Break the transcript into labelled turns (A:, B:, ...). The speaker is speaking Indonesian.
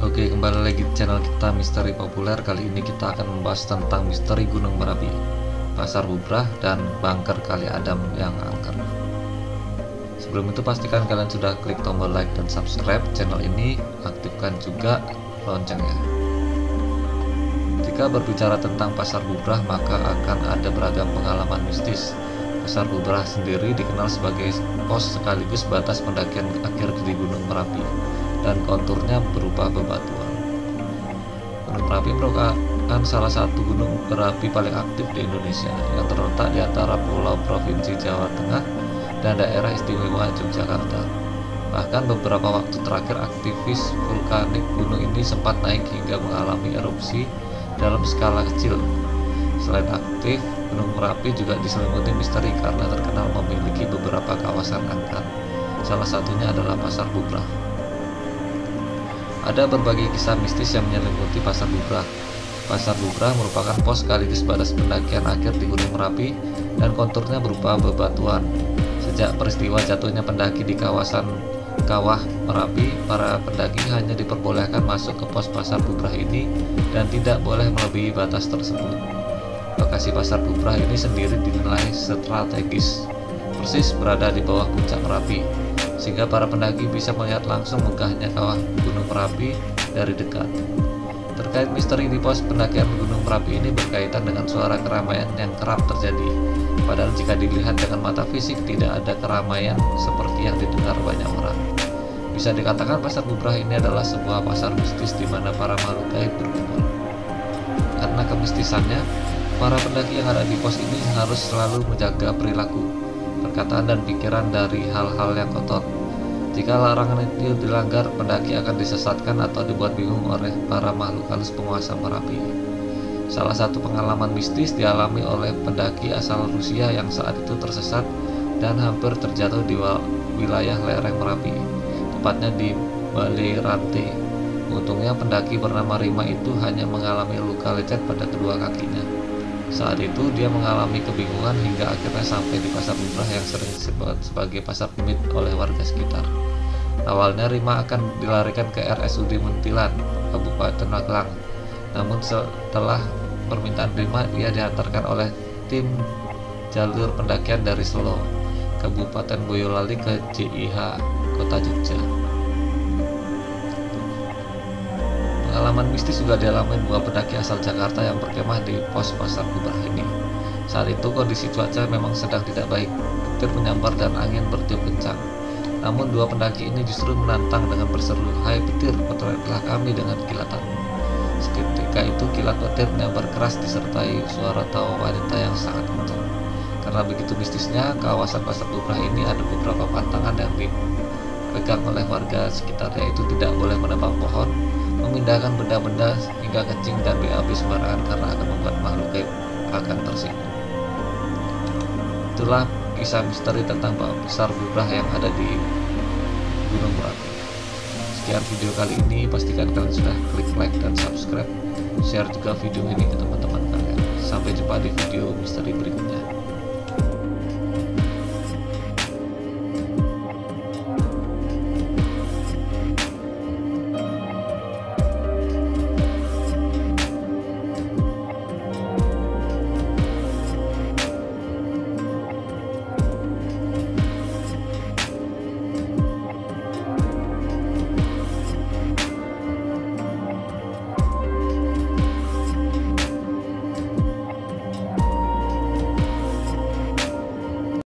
A: Oke, kembali lagi di channel kita Misteri Populer. Kali ini kita akan membahas tentang misteri Gunung Merapi, Pasar Bubrah, dan Bunker Kali Adam yang angker. Sebelum itu pastikan kalian sudah klik tombol like dan subscribe channel ini, aktifkan juga loncengnya. Jika berbicara tentang Pasar Bubrah, maka akan ada beragam pengalaman mistis. Pasar Bubrah sendiri dikenal sebagai pos sekaligus batas pendakian akhir di Gunung Merapi, dan konturnya berupa bebatuan. Gunung Merapi merupakan salah satu gunung berapi paling aktif di Indonesia yang terletak di antara pulau Provinsi Jawa Tengah dan daerah istimewa Yogyakarta. Bahkan beberapa waktu terakhir aktivis vulkanik gunung ini sempat naik hingga mengalami erupsi dalam skala kecil. Selain aktif, Gunung Merapi juga diselimuti misteri karena terkenal memiliki beberapa kawasan angker. Salah satunya adalah Pasar Bubrah. Ada berbagai kisah mistis yang menyelimuti Pasar Bubrah. Pasar Bubrah merupakan pos sekaligus batas pendakian akhir di Gunung Merapi dan konturnya berupa bebatuan. Sejak peristiwa jatuhnya pendaki di kawasan Kawah Merapi, para pendaki hanya diperbolehkan masuk ke pos Pasar Bubrah ini dan tidak boleh melebihi batas tersebut. Lokasi Pasar Bubrah ini sendiri dinilai strategis, persis berada di bawah puncak Merapi, sehingga para pendaki bisa melihat langsung megahnya kawah Gunung Merapi dari dekat. Terkait misteri di pos pendakian Gunung Merapi ini berkaitan dengan suara keramaian yang kerap terjadi. Padahal jika dilihat dengan mata fisik tidak ada keramaian seperti yang didengar banyak orang. Bisa dikatakan Pasar Bubrah ini adalah sebuah pasar mistis di mana para makhluk gaib berkumpul. Karena kemistisannya, para pendaki yang ada di pos ini harus selalu menjaga perilaku, perkataan dan pikiran dari hal-hal yang kotor. Jika larangan itu dilanggar, pendaki akan disesatkan atau dibuat bingung oleh para makhluk halus penguasa Merapi. Salah satu pengalaman mistis dialami oleh pendaki asal Rusia yang saat itu tersesat dan hampir terjatuh di wilayah lereng Merapi, tepatnya di Balerante. Untungnya pendaki bernama Rima itu hanya mengalami luka lecet pada kedua kakinya. Saat itu dia mengalami kebingungan hingga akhirnya sampai di Pasar Bubrah yang sering disebut sebagai pasar demit oleh warga sekitar. Awalnya Rima akan dilarikan ke RSUD Muntilan, Kabupaten Magelang. Namun setelah permintaan Rima, ia diantarkan oleh tim jalur pendakian dari Solo, Kabupaten Boyolali ke JIH Kota Jogja. Pengalaman mistis juga dialami dua pendaki asal Jakarta yang berkemah di pos Pasar Bubrah ini. Saat itu kondisi cuaca memang sedang tidak baik, petir menyambar dan angin bertiup kencang. Namun dua pendaki ini justru menantang dengan berseru, "Hai petir, potretlah kami dengan kilatanmu." Seketika itu kilat petir menyambar keras disertai suara tawa wanita yang sangat kencang. Karena begitu mistisnya, kawasan Pasar Bubrah ini ada beberapa pantangan yang dipegang oleh warga sekitar, yaitu tidak boleh menebang pohon, memindahkan benda-benda hingga kencing dan BAB sembarangan karena akan membuat makhluk gaib akan tersinggung. Itulah kisah misteri tentang Pasar Bubrah yang ada di Gunung Merapi. Sekian video kali ini, pastikan kalian sudah klik like dan subscribe, share juga video ini ke teman-teman kalian. Sampai jumpa di video misteri berikutnya.